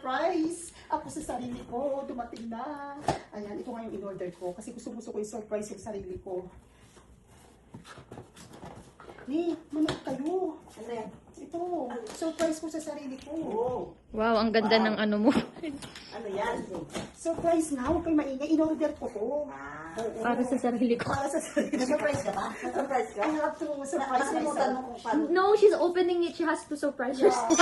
surprise ako sa sarili ko. Dumating na. Ayan, ito nga yung in-order ko. Kasi gusto ko yung surprise yung sarili ko. Manood kayo. Ano yan? Ito, surprise ko sa sarili ko. Oh, Wow, ang ganda ng ano mo. ano yan? Surprise na, huwag kayo maingay. In-order ko to. Oo. Para sa sarili ko. Para sa sarili ko. Surprise ka ba? Surprise ka? I have to surprise Nakalimutan mo myself. kung paano. No, she's opening it. She has to surprise herself.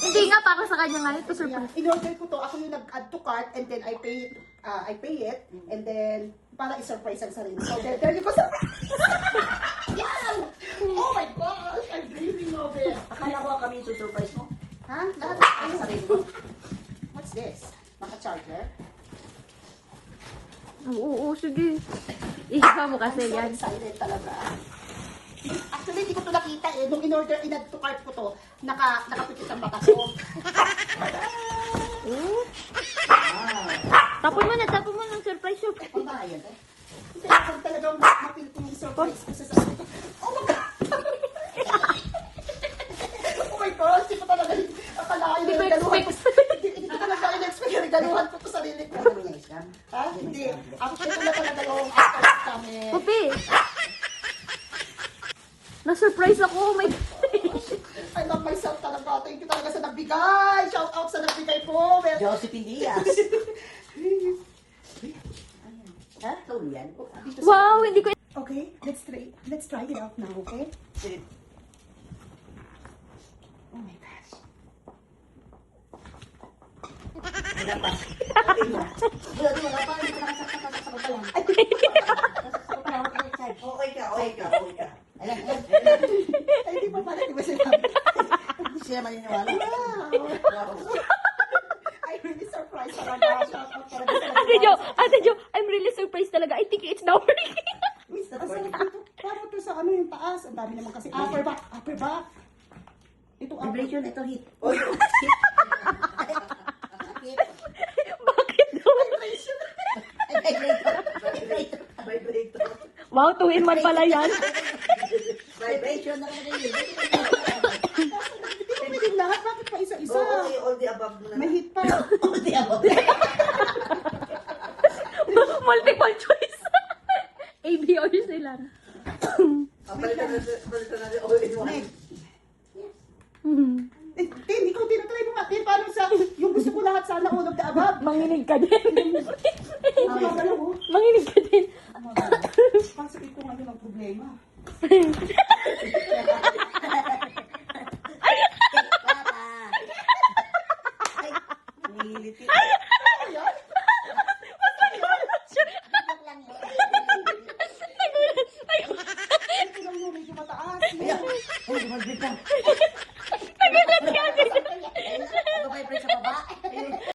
Hindi nga, para sa kanya nga ito surprise. In-order ko to, ako yung nag-add to cart and then I pay it and then para i-surprise ang sarili. So there you go. Yan! Oh my gosh! I'm dreaming of it. Akala ko kami yung surprise mo. Ha? Lahat Ang sarili mo. What's this? Naka-charger? Oo, sige. Iha mo kasi I'm so yan. excited talaga. Actually, hindi ko to nakita eh. Nung in-order, in-add to cart ko to, nakapikit ang mata ko. Tapon mo na, surprise. Ang bayan eh. Hindi ako talagang mapil ko yung surprise ko sa sarili ko. Oh my God! Oh my gosh, hindi ko talaga akalain Hindi ko yung galuhan ko. expect. Hindi ko talaga in-expect yung galuhan ko sa sarili ko. Ha? Hindi. Ako ito na talaga yung after kami. Pupi! Na-surprise ako. Oh my God. I love myself talaga. Thank you talaga sa nagbigay. Shout out sa nagbigay po. Josephine Diaz. Ha? Ikaw yan? Wow, hindi ko... Okay, let's try it out now, okay? Oh my gosh. Wala pa. Wala pa. Hindi ka nakasakta pa sa lang. Okay ka. Ayan. Ay, di ba pala, di ba sinabi? Hindi siya maniniwala. Wow. I'm really surprised talaga. Shout out talaga sa Ate Jo, I'm really surprised talaga. I think it's now working. Parang to sa ano yung taas. Ang dami naman kasi upper back. Ito upper. Vibration, ito hit. Bakit daw? Vibrator. Wow, 2-in-1 pala yan. Vibration na kami yun. Hindi ko pwedeng lahat. Bakit pa isa-isa? All the above mo na. May hit pa. All the above. Multiple choice. A, B, or C lang. Palitan natin all in one. Tin, ikaw tinatry mo nga. Tin, paano sa... Yung gusto ko lahat sana all of the above. Manginig ka din. Ano mo? Manginig ka din. Pasok ito ngayon ang problema. Nangiliti. Ayan. Ito lang yung medyo mataas. Ayan. Ay, gumaglit na.